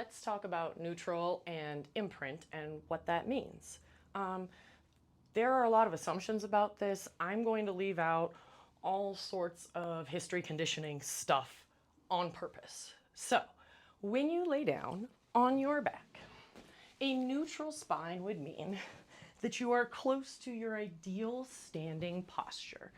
let's talk about neutral and imprint and what that means. There are a lot of assumptions about this. I'm going to leave out all sorts of history conditioning stuff on purpose. So, when you lay down on your back, a neutral spine would mean that you are close to your ideal standing posture,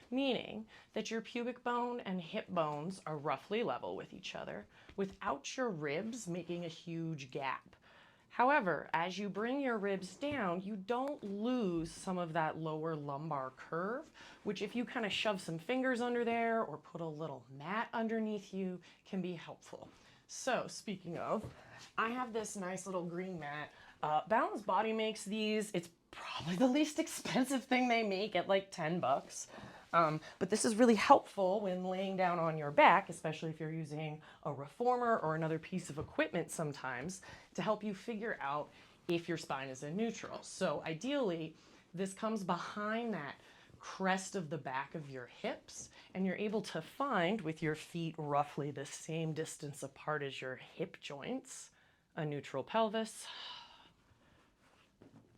meaning that your pubic bone and hip bones are roughly level with each other without your ribs making a huge gap. However, as you bring your ribs down, you don't lose some of that lower lumbar curve, which if you kind of shove some fingers under there or put a little mat underneath you can be helpful. So speaking of, I have this nice little green mat. Balanced Body makes these. It's probably the least expensive thing they make at like 10 bucks. But this is really helpful when laying down on your back, especially if you're using a reformer or another piece of equipment sometimes, to help you figure out if your spine is in neutral. So ideally, this comes behind that crest of the back of your hips, and you're able to find with your feet roughly the same distance apart as your hip joints, a neutral pelvis,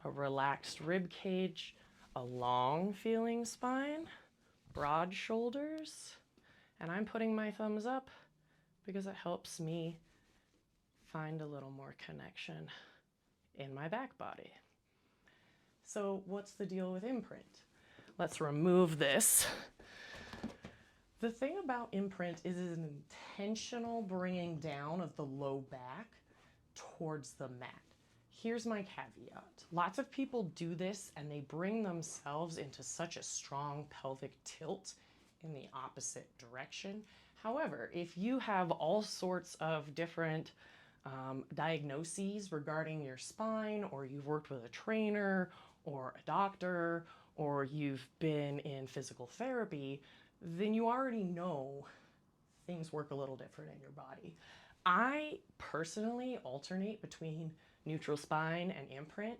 a relaxed rib cage, a long feeling spine, broad shoulders, and I'm putting my thumbs up because it helps me find a little more connection in my back body. So what's the deal with imprint? Let's remove this. The thing about imprint is an intentional bringing down of the low back towards the mat. Here's my caveat. Lots of people do this and they bring themselves into such a strong pelvic tilt in the opposite direction. However, if you have all sorts of different diagnoses regarding your spine, or you've worked with a trainer or a doctor, or you've been in physical therapy, then you already know things work a little different in your body. I personally alternate between neutral spine and imprint.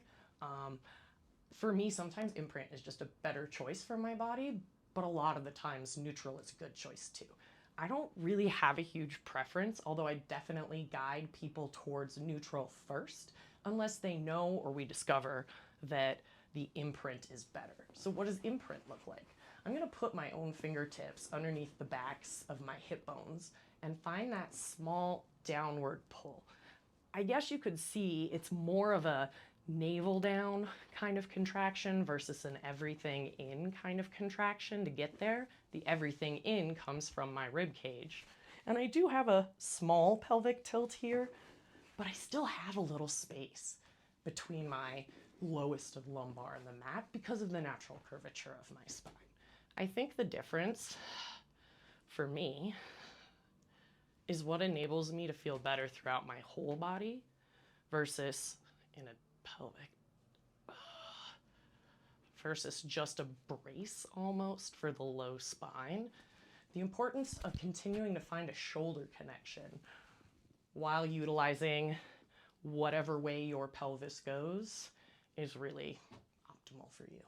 For me, sometimes imprint is just a better choice for my body, but a lot of the times neutral is a good choice too. I don't really have a huge preference, although I definitely guide people towards neutral first, unless they know or we discover that the imprint is better. So what does imprint look like? I'm gonna put my own fingertips underneath the backs of my hip bones and find that small downward pull. I guess you could see it's more of a navel down kind of contraction versus an everything in kind of contraction to get there. The everything in comes from my rib cage. And I do have a small pelvic tilt here, but I still have a little space between my lowest of lumbar and the mat because of the natural curvature of my spine. I think the difference for me is what enables me to feel better throughout my whole body versus in a pelvic, versus just a brace almost for the low spine. The importance of continuing to find a shoulder connection while utilizing whatever way your pelvis goes is really optimal for you.